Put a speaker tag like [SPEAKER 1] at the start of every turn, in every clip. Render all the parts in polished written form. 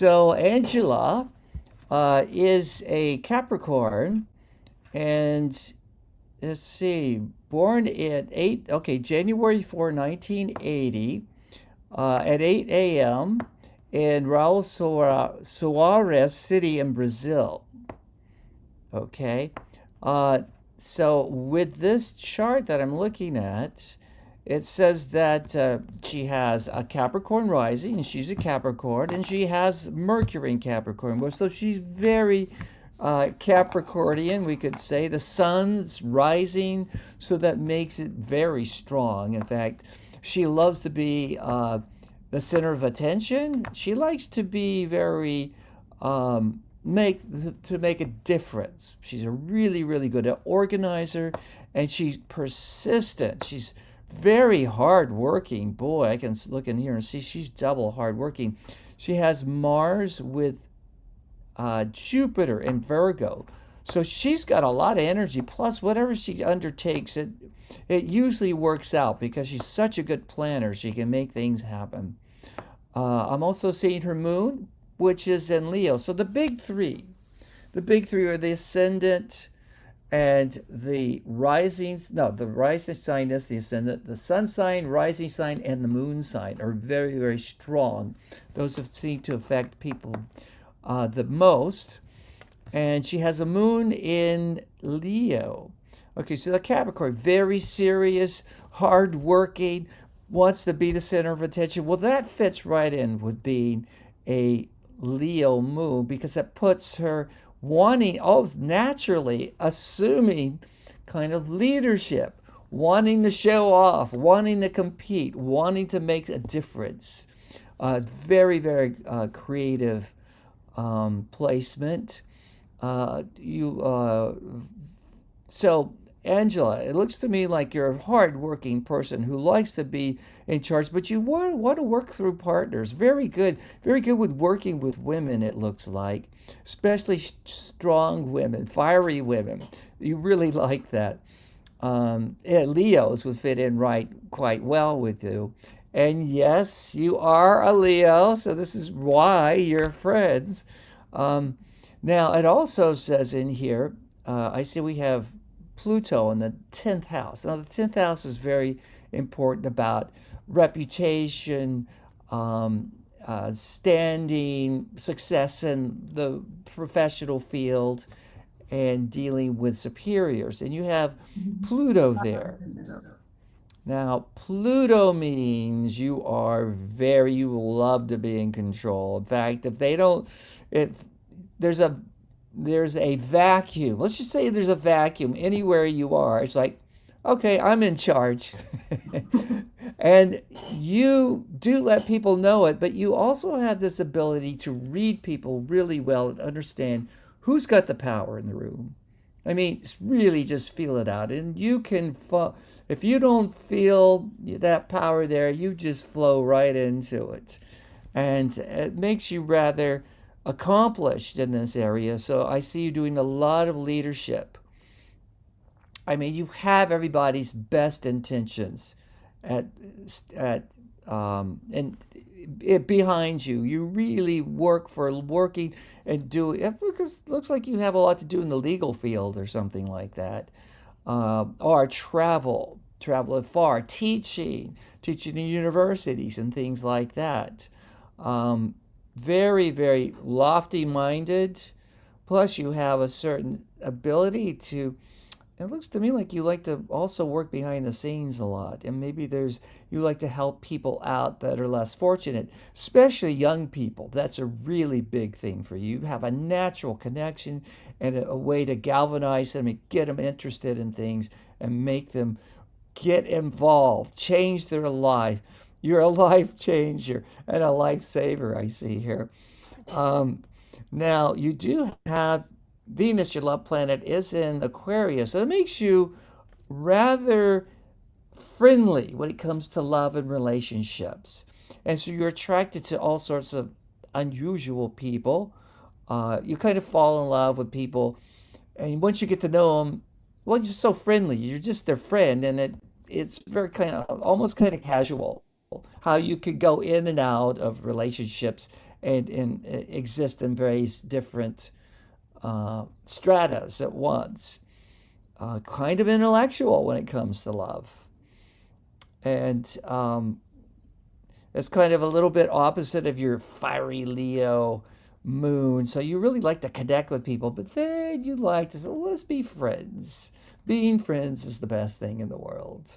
[SPEAKER 1] So Angela is a Capricorn, and let's see, born at January 4, 1980, at 8 a.m. in Raul Soares City in Brazil. Okay. Uh, so with this chart that I'm looking at, it says that she has a Capricorn rising, and she's a Capricorn, and she has Mercury in Capricorn. Well, so she's very Capricornian, we could say. The sun's rising, so that makes it very strong. In fact, she loves to be the center of attention. She likes to be very make to make a difference. She's a really, really good organizer, and she's persistent. She's very hardworking. Boy, I can look in here and see she's double hardworking. She has Mars with Jupiter in Virgo. So she's got a lot of energy. Plus, whatever she undertakes, it usually works out because she's such a good planner. She can make things happen. I'm also seeing her moon, which is in Leo. So the big three are the ascendant and the rising. No, the rising sign is the ascendant. The sun sign, rising sign, and the moon sign are very, very strong. Those have seemed to affect people the most. And she has a moon in Leo. Okay, so the Capricorn, very serious, hardworking, wants to be the center of attention. Well, that fits right in with being a Leo moon because it puts her wanting, naturally assuming kind of leadership, wanting to show off, wanting to compete, wanting to make a difference. Very, very creative placement. You So Angela, it looks to me like you're a hard-working person who likes to be in charge, but you want to work through partners. Very good with working with women. It looks like, especially strong women, fiery women. You really like that. Yeah, Leos would fit in quite well with you. And yes, you are a Leo, so this is why you're friends. Um, Now, it also says in here, I see we have Pluto in the 10th house. Now, the 10th house is very important about reputation, standing, success in the professional field, and dealing with superiors. And you have Pluto there. Now, Pluto means you love to be in control. In fact, if there's a there's a vacuum. Let's just say there's a vacuum anywhere you are. It's like, okay, I'm in charge. And you do let people know it, but you also have this ability to read people really well and understand who's got the power in the room. I mean, really just feel it out. And if you don't feel that power there, you just flow right into it. And it makes you rather accomplished in this area. So I see you doing a lot of leadership. I mean, you have everybody's best intentions at at and it behind you. You really working and doing. It looks like you have a lot to do in the legal field or something like that, or travel far, teaching in universities and things like that. Um, Very, very lofty minded. Plus, you have a certain ability to. It looks to me like you like to also work behind the scenes a lot. And maybe you like to help people out that are less fortunate, especially young people. That's a really big thing for you. You have a natural connection and a way to galvanize them and get them interested in things and make them get involved, change their life. You're a life changer and a lifesaver, I see here. Um, Now, you do have Venus, your love planet, is in Aquarius. So it makes you rather friendly when it comes to love and relationships. And so you're attracted to all sorts of unusual people. You kind of fall in love with people. And once you get to know them, well, you're so friendly. You're just their friend. And it's very kind of almost kind of casual how you could go in and out of relationships and exist in various different stratas at once. Kind of intellectual when it comes to love. And it's kind of a little bit opposite of your fiery Leo moon. So you really like to connect with people, but then you like to say, let's be friends. Being friends is the best thing in the world.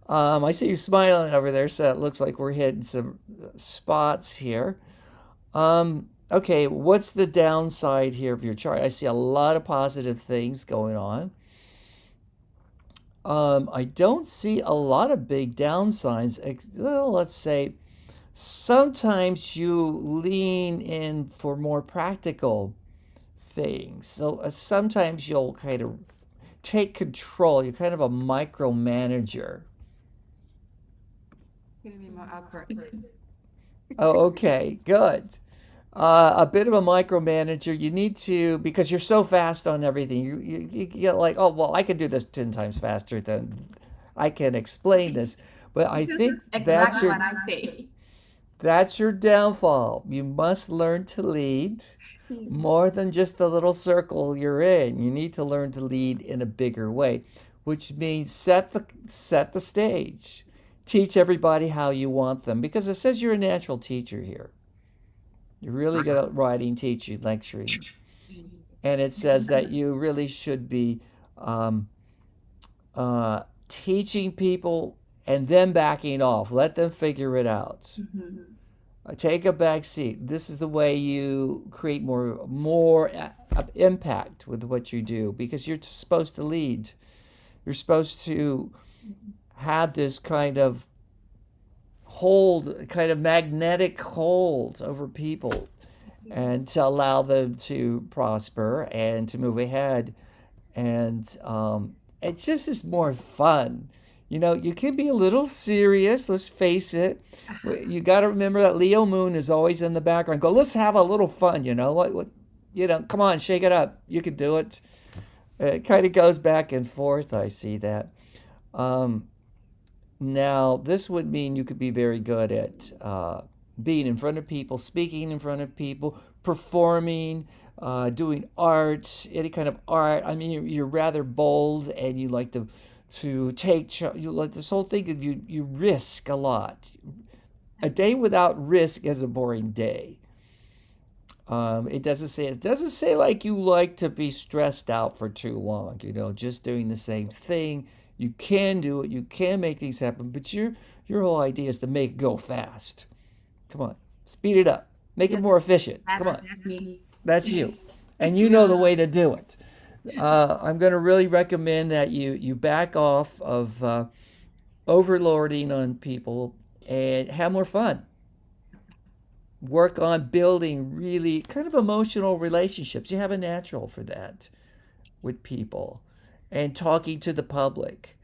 [SPEAKER 1] I see you smiling over there, so it looks like we're hitting some spots here. Okay, what's the downside here of your chart? I see a lot of positive things going on. I don't see a lot of big downsides. Well, let's say sometimes you lean in for more practical things. So sometimes you'll kind of take control. You're kind of a micromanager.
[SPEAKER 2] Gonna be more awkward.
[SPEAKER 1] Oh, okay, good. A bit of a micromanager. You need to, because you're so fast on everything. You get like, oh well, I can do this 10 times faster than I can explain this. But I
[SPEAKER 2] This is
[SPEAKER 1] think
[SPEAKER 2] exactly what I say.
[SPEAKER 1] that's your downfall. You must learn to lead more than just the little circle you're in. You need to learn to lead in a bigger way, which means set the stage. Teach everybody how you want them because it says you're a natural teacher here. You're really good at writing, teaching, lecturing. And it says that you really should be um, teaching people and then backing off. Let them figure it out.
[SPEAKER 2] Mhm.
[SPEAKER 1] Take a back seat. This is the way you create more impact with what you do because you're supposed to lead. You're supposed to have this kind of hold, kind of magnetic hold over people and to allow them to prosper and to move ahead. And it just is more fun. You know, you can be a little serious, let's face it. You got to remember that Leo moon is always in the background. Go, let's have a little fun, you know. Come on, shake it up. You can do it. It kind of goes back and forth. I see that. Um, Now, this would mean you could be very good at being in front of people, speaking in front of people, performing, doing art, any kind of art. I mean, you're rather bold, and you like to take you like this whole thing. You risk a lot. A day without risk is a boring day. It doesn't say like you like to be stressed out for too long, you know, just doing the same thing. You can do it, you can make things happen, but your whole idea is to make it go fast. Come on, speed it up, make it
[SPEAKER 2] Yes,
[SPEAKER 1] more efficient. Come
[SPEAKER 2] that's
[SPEAKER 1] on,
[SPEAKER 2] that's me.
[SPEAKER 1] that's you, and you know
[SPEAKER 2] Yeah.
[SPEAKER 1] the way to do it. I'm going to really recommend that you back off of overlording on people and have more fun. Work on building really kind of emotional relationships. You have a natural for that with people and talking to the public.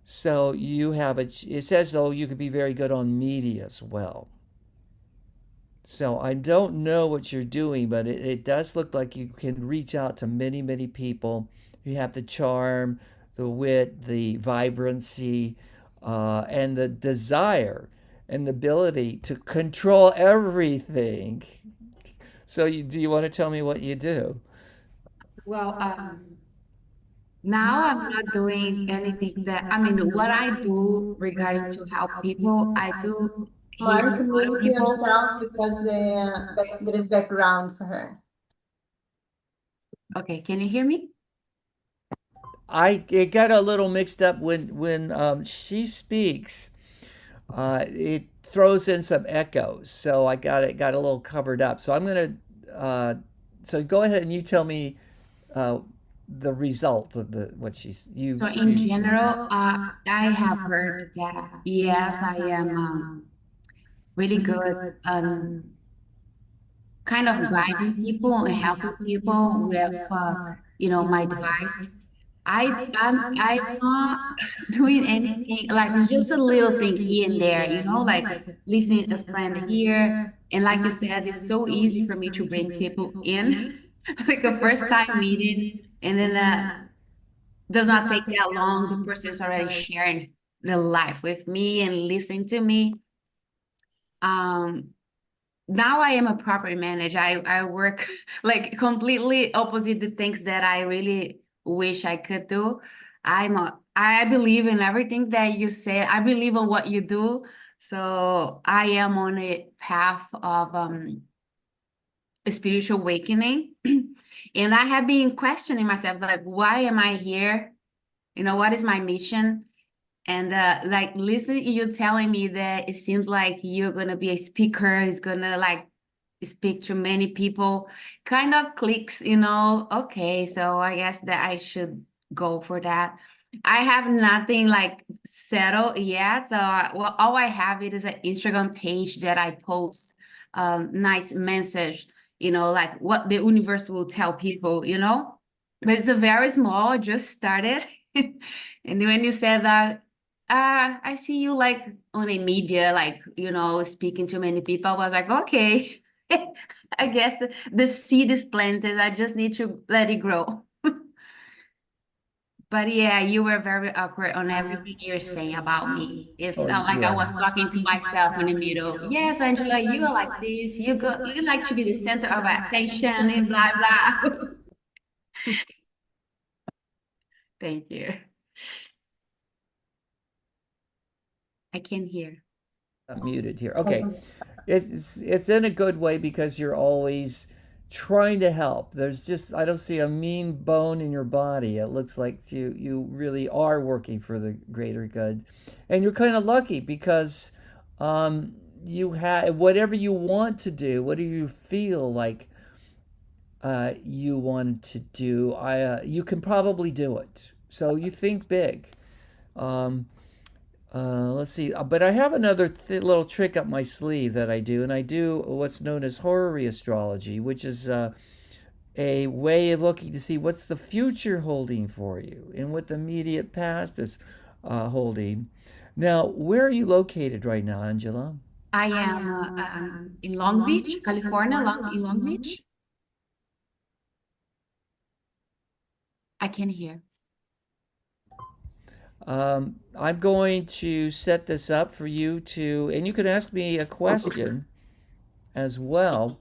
[SPEAKER 1] So it says though you could be very good on media as well. So I don't know what you're doing, but it does look like you can reach out to many, many people. You have the charm, the wit, the vibrancy, and the desire and the ability to control everything. So do you want to tell me what you do?
[SPEAKER 2] Well, now I'm not doing anything that, I mean, what I do regarding to help people, I do heal
[SPEAKER 3] Mark,
[SPEAKER 2] a lot of
[SPEAKER 3] mute
[SPEAKER 2] people.
[SPEAKER 3] yourself because there is background for her.
[SPEAKER 2] Okay, can you hear me?
[SPEAKER 1] It got a little mixed up when she speaks. It throws in some echoes, so I got a little covered up. So I'm gonna so go ahead and you tell me uh, the result of the what she's
[SPEAKER 2] So
[SPEAKER 1] you
[SPEAKER 2] in general, I have heard that yes, I am really good on kind of guiding people and helping people with my device. I'm not doing anything like it's just a little thing here and there, like listening a friend here. And like you said, it's so easy for me to bring people in, like a first time meeting, and then does not take that long. The person is already sharing the life with me and listening to me. Um, now I am a property manager. I work like completely opposite the things that I really wish I could do. I believe in everything that you say. I believe in what you do. So I am on a path of spiritual awakening. And I have been questioning myself, like, why am I here? You know, what is my mission? And like listening to you telling me that it seems like you're gonna be a speaker, is gonna like speak to many people, kind of clicks, you know, okay, so I guess that I should go for that. I have nothing like settled yet. So well, all I have it is an Instagram page that I post nice message, you know, like what the universe will tell people, you know. But it's a very small, just started. And when you said that, I see you like on a media, like, you know, speaking to many people, I was like, okay. I guess the seed is planted. I just need to let it grow. But yeah, you were very awkward on everything you're saying about me. It
[SPEAKER 1] Oh,
[SPEAKER 2] felt like I
[SPEAKER 1] yeah.
[SPEAKER 2] was talking to myself in the middle. Yes, Angela, you are like this. You like to be the center of attention and blah blah. Thank you. I can hear.
[SPEAKER 1] Muted here. Okay. It's in a good way because you're always trying to help. There's just I don't see a mean bone in your body. It looks like you really are working for the greater good. And you're kind of lucky because um you have whatever you want to do, what do you feel like you wanted to do, you can probably do it. So you think big. Um, let's see. But I have another little trick up my sleeve that I do, and I do what's known as Horary Astrology, which is a way of looking to see what's the future holding for you and what the immediate past is holding. Now, where are you located right now, Angela?
[SPEAKER 2] I am in Long Beach, California, in Long Beach. I can hear.
[SPEAKER 1] I'm going to set this up for you to, and you can ask me a question as well.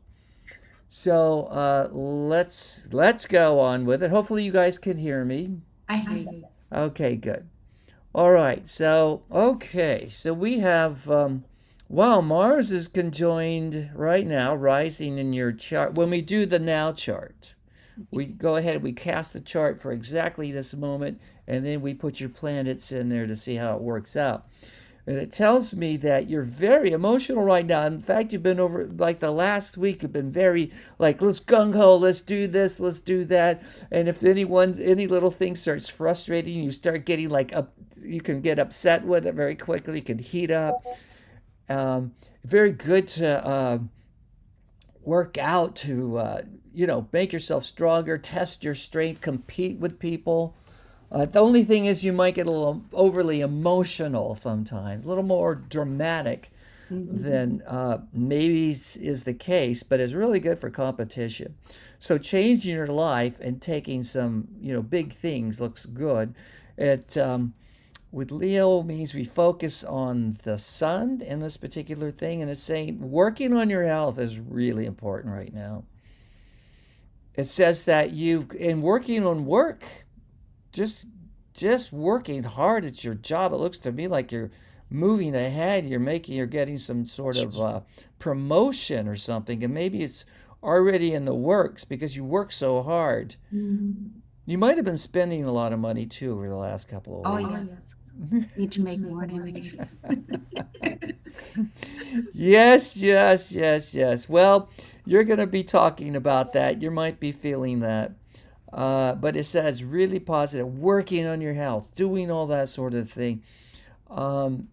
[SPEAKER 1] So let's go on with it. Hopefully you guys can hear me.
[SPEAKER 2] I hear you.
[SPEAKER 1] Okay, good. All right. So we have wow, Mars is conjoined right now, rising in your chart. When we do the now chart, we go ahead, we cast the chart for exactly this moment, and then we put your planets in there to see how it works out. And it tells me that you're very emotional right now. In fact, you've been over like the last week, you've been very like, let's gung ho, let's do this, let's do that. And if any little thing starts frustrating, you start getting like up, you can get upset with it very quickly. You can heat up. Very good to work out to, make yourself stronger, test your strength, compete with people. The only thing is you might get a little overly emotional sometimes, a little more dramatic than maybe is the case, but it's really good for competition. So changing your life and taking some, big things looks good. It with Leo means we focus on the sun in this particular thing, and it's saying working on your health is really important right now. It says that you in working on work, just just working hard at your job. It looks to me like you're moving ahead. You're getting some sort of promotion or something, and maybe it's already in the works because you work so hard.
[SPEAKER 2] Mhm.
[SPEAKER 1] You might have been spending a lot of money too over the last couple of
[SPEAKER 2] Oh,
[SPEAKER 1] weeks.
[SPEAKER 2] yes. Need to make more than this.
[SPEAKER 1] Yes, yes, yes, yes. Well, you're going to be talking about that. You might be feeling that. But it says really positive, working on your health, doing all that sort of thing. Um,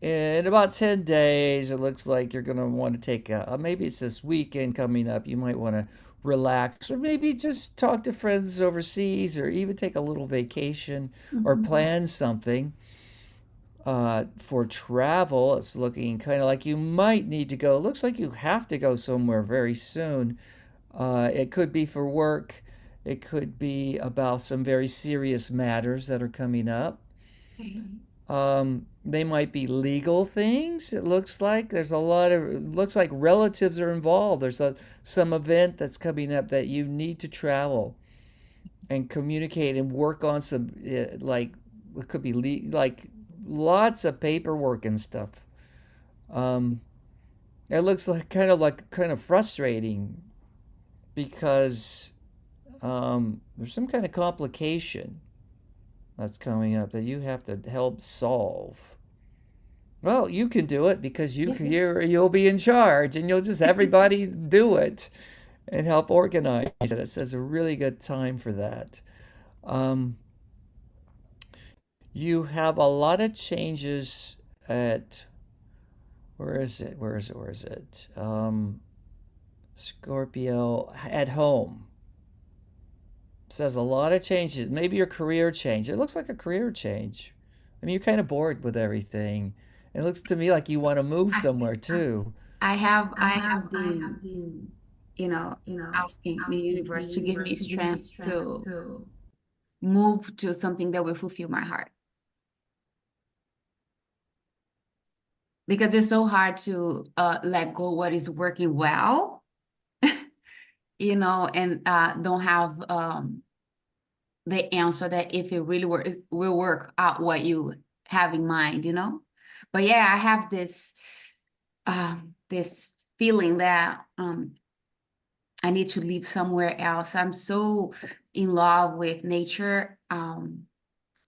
[SPEAKER 1] in about 10 days, it looks like you're going to want to take maybe it's this weekend coming up. You might want to relax or maybe just talk to friends overseas or even take a little vacation or
[SPEAKER 2] Mhm.
[SPEAKER 1] plan something. For travel, it's looking kind of like you might need to go. It looks like you have to go somewhere very soon. It could be for work. It could be about some very serious matters that are coming up.
[SPEAKER 2] Okay.
[SPEAKER 1] They might be legal things. It looks like there's a lot of, it looks like relatives are involved. Some event that's coming up that you need to travel and communicate and work on some, like, it could be like lots of paperwork and stuff. Um, it looks like kind of frustrating because there's some kind of complication that's coming up that you have to help solve. Well, you can do it because
[SPEAKER 2] Yes.
[SPEAKER 1] you'll be in charge and you'll just everybody do it and help organize it. It says a really good time for that. Um, you have a lot of changes at where is it? Where is it? Where is it? Scorpio at home. It says a lot of changes. Maybe your career change. It looks like a career change. I mean, you're kind of bored with everything. It looks to me like you want to move
[SPEAKER 2] I,
[SPEAKER 1] somewhere too.
[SPEAKER 2] I have been, asking the universe to give me strength to move to something that will fulfill my heart. Because it's so hard to let go what is working well, and don't have the answer that if it really will work out what you have in mind. But yeah, I have this feeling that I need to live somewhere else. I'm so in love with nature.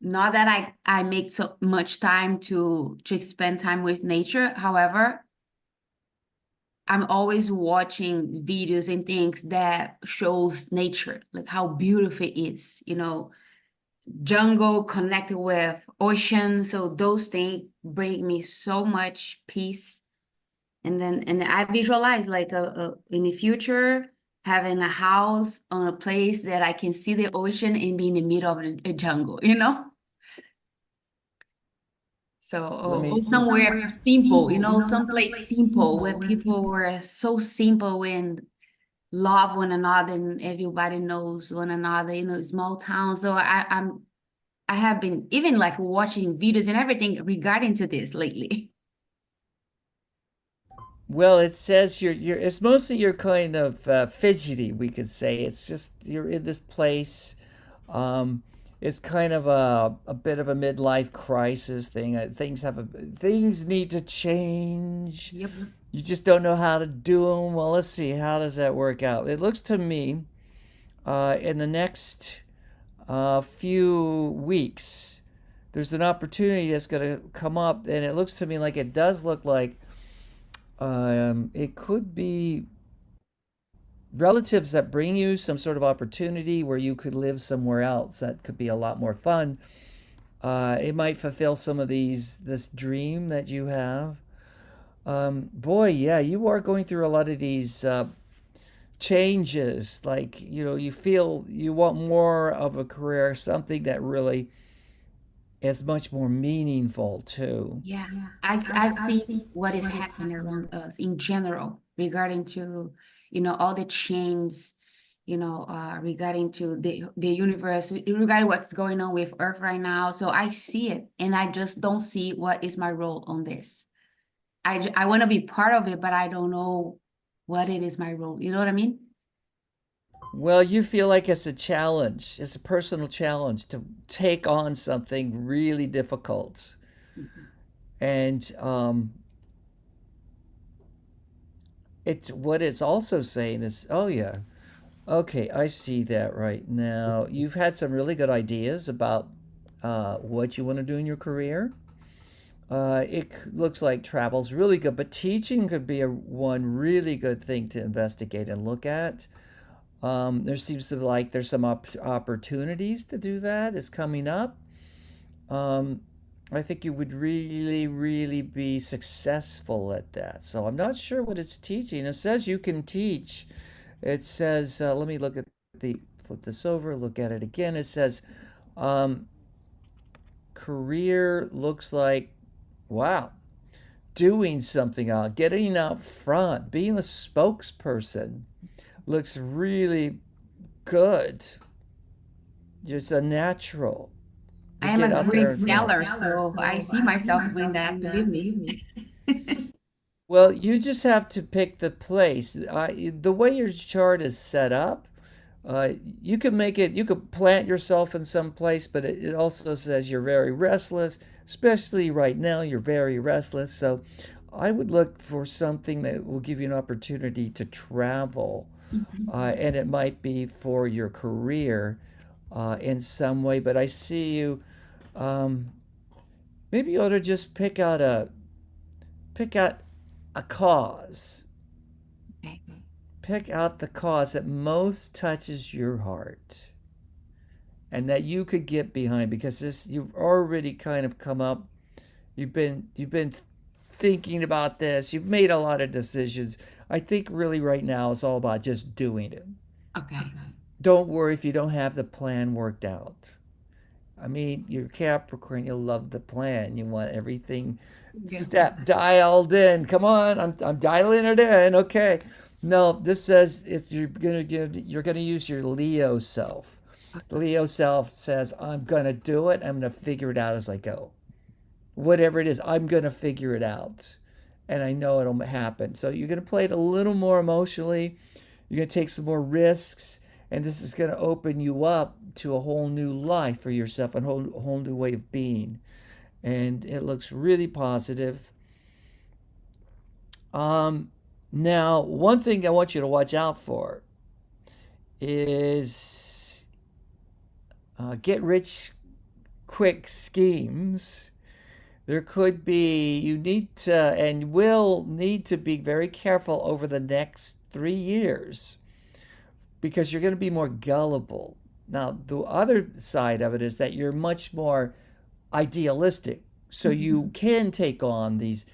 [SPEAKER 2] Not that I make so much time to spend time with nature. However, I'm always watching videos and things that shows nature, like how beautiful it is, jungle connected with ocean. So those things bring me so much peace. And I visualize like in the future having a house on a place that I can see the ocean and be in the middle of a jungle. So
[SPEAKER 1] Let
[SPEAKER 2] or
[SPEAKER 1] me
[SPEAKER 2] somewhere simple, someplace simple where people were so simple and love one another and everybody knows one another, small town. So I have been even like watching videos and everything regarding to this lately.
[SPEAKER 1] Well, it says you're it's mostly you're kind of fidgety, we could say. It's just you're in this place. Um, it's kind of a bit of a midlife crisis thing. Things need to change.
[SPEAKER 2] Yep.
[SPEAKER 1] You just don't know how to do them. Well, let's see. How does that work out? It looks to me in the next few weeks, there's an opportunity that's going to come up, and it looks to me like it does look like it could be relatives that bring you some sort of opportunity where you could live somewhere else. That could be a lot more fun. It might fulfill some of this dream that you have. Boy, yeah, you are going through a lot of these changes. Like, you feel you want more of a career, something that really is much more meaningful too.
[SPEAKER 2] Yeah, I've seen what is happening around us in general regarding to, all the change, regarding to the universe, regarding what's going on with Earth right now. So I see it, and I just don't see what is my role on this. I want to be part of it, but I don't know what it is my role. You know what I mean?
[SPEAKER 1] Well, you feel like it's a challenge. It's a personal challenge to take on something really difficult.
[SPEAKER 2] Mhm.
[SPEAKER 1] And it's what it's also saying is, oh yeah, okay, I see that right now. You've had some really good ideas about what you want to do in your career. Looks like travel's really good, but teaching could be one really good thing to investigate and look at. There seems to be like there's some opportunities to do that is coming up. Um, I think you would really, really be successful at that. So I'm not sure what it's teaching. It says you can teach. It says, let me flip this over, look at it again. It says, um, career looks like, wow, doing something out, getting out front, being a spokesperson looks really good. It's a natural. to
[SPEAKER 2] I am
[SPEAKER 1] get
[SPEAKER 2] a
[SPEAKER 1] out there
[SPEAKER 2] great
[SPEAKER 1] and find.
[SPEAKER 2] seller, so I see myself doing that, believe me.
[SPEAKER 1] Well, you just have to pick the place. The way your chart is set up, uh, you could make it, you could plant yourself in some place, but it also says you're very restless, especially right now, you're very restless. So I would look for something that will give you an opportunity to travel, and it might be for your career in some way. But I see you, um, maybe you ought to just pick out a cause.
[SPEAKER 2] Okay.
[SPEAKER 1] Pick out the cause that most touches your heart and that you could get behind, because this you've already kind of come up, you've been thinking about this, you've made a lot of decisions. I think really right now it's all about just doing it.
[SPEAKER 2] Okay.
[SPEAKER 1] Don't worry if you don't have the plan worked out. I mean, you're Capricorn, you love the plan, you want everything
[SPEAKER 2] Yeah.
[SPEAKER 1] step dialed in. Come on, I'm dialing it in. Okay. No, this says it's you're gonna use your Leo self. The Leo self says, I'm gonna do it, I'm gonna figure it out as I go. Whatever it is, I'm gonna figure it out. And I know it'll happen. So you're gonna play it a little more emotionally, you're gonna take some more risks, and this is gonna open you up to a whole new life for yourself, a whole new way of being. And it looks really positive. Um, Now, one thing I want you to watch out for is get rich quick schemes. There could be, you need to and will need to be very careful over the next 3 years because you're going to be more gullible. Now, the other side of it is that you're much more idealistic. So you can take on these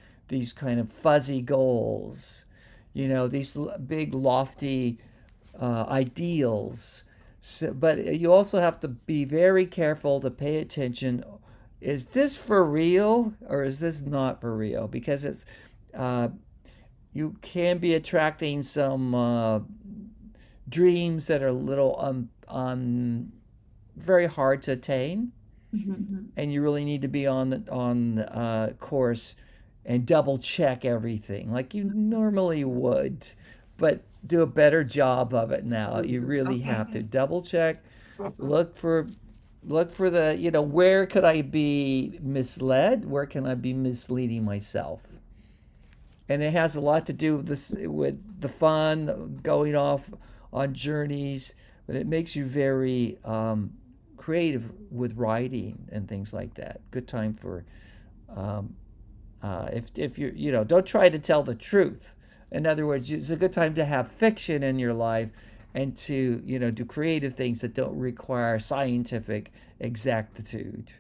[SPEAKER 1] kind of fuzzy goals, these big lofty ideals. So, but you also have to be very careful to pay attention. Is this for real or is this not for real? Because uh, you can be attracting some dreams that are a little very hard to attain,
[SPEAKER 2] Mhm.
[SPEAKER 1] and you really need to be on course and double check everything like you normally would, but do a better job of it now. You really
[SPEAKER 2] Okay.
[SPEAKER 1] have to double check, look for the where could I be misled, where can I be misleading myself. And it has a lot to do with this, with the fun going off on journeys, but it makes you very creative with writing and things like that. Good time for um, if you don't try to tell the truth. In other words, it's a good time to have fiction in your life and to do creative things that don't require scientific exactitude.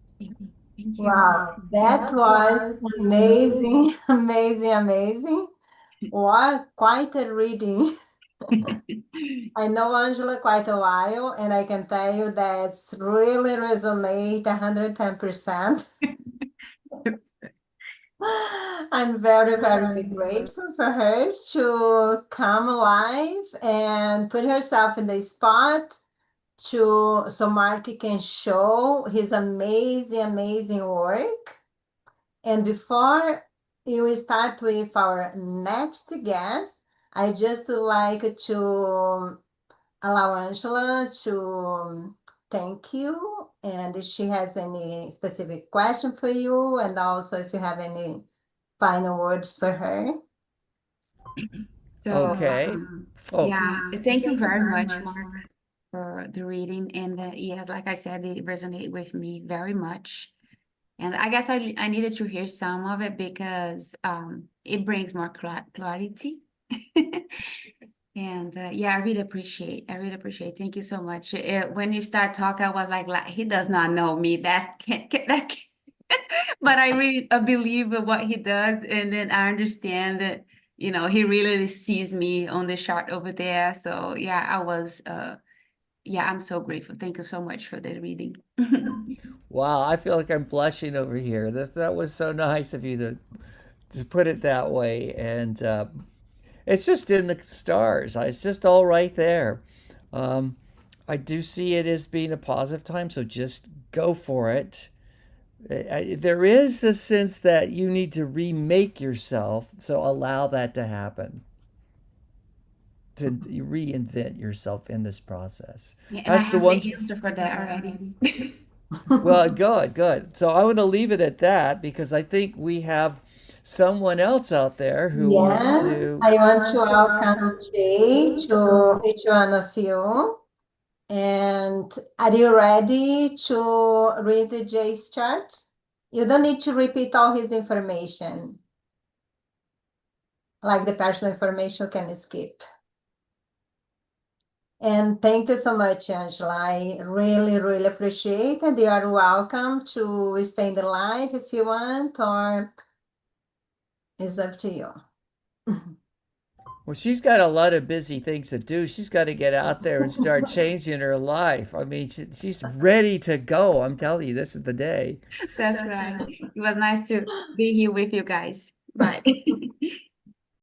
[SPEAKER 2] See. Thank you.
[SPEAKER 3] Wow, that was amazing, amazing, amazing. What quite a reading. I know Angela quite a while, and I can tell you that's really resonate 110%. I'm very, very grateful for her to come alive and put herself in the spot so Mark can show his amazing, amazing work. And before you start with our next guest, I just like to allow Angela to thank you. And if she has any specific question for you, and also if you have any final words for her.
[SPEAKER 2] So,
[SPEAKER 1] Okay. Oh,
[SPEAKER 2] yeah, thank you very much, Mark, for the reading. And yes, like I said, it resonated with me very much. And I guess I needed to hear some of it because it brings more clarity. And yeah, I really appreciate. Thank you so much. When you start talking, I was like he does not know me. That can't. But I really believe in what he does, and then I understand that he really sees me on the chart over there. So yeah, yeah, I'm so grateful. Thank you so much for the reading.
[SPEAKER 1] wow, I feel like I'm blushing over here. That was so nice of you to put it that way. And it's just in the stars. It's just all right there. Um, I do see it as being a positive time, so just go for it. There is a sense that you need to remake yourself, so allow that to happen. To reinvent yourself in this process.
[SPEAKER 2] Yeah, and I
[SPEAKER 1] That's the
[SPEAKER 2] have
[SPEAKER 1] one.
[SPEAKER 2] the answer for that already.
[SPEAKER 1] Well, good, good. So I want to leave it at that because I think we have someone else out there who wants
[SPEAKER 3] Yeah,
[SPEAKER 1] to.
[SPEAKER 3] I want to welcome Jay to each one of you. And are you ready to read the Jay's chart? You don't need to repeat all his information. Like the personal information, you can skip. And thank you so much, Angela. I really, really appreciate it. You are welcome to stay in the live if you want, or it's up to you.
[SPEAKER 1] Well, she's got a lot of busy things to do. She's got to get out there and start changing her life. I mean, she's ready to go. I'm telling you, this is the day.
[SPEAKER 2] That's right. It was nice to be here with you guys. Bye.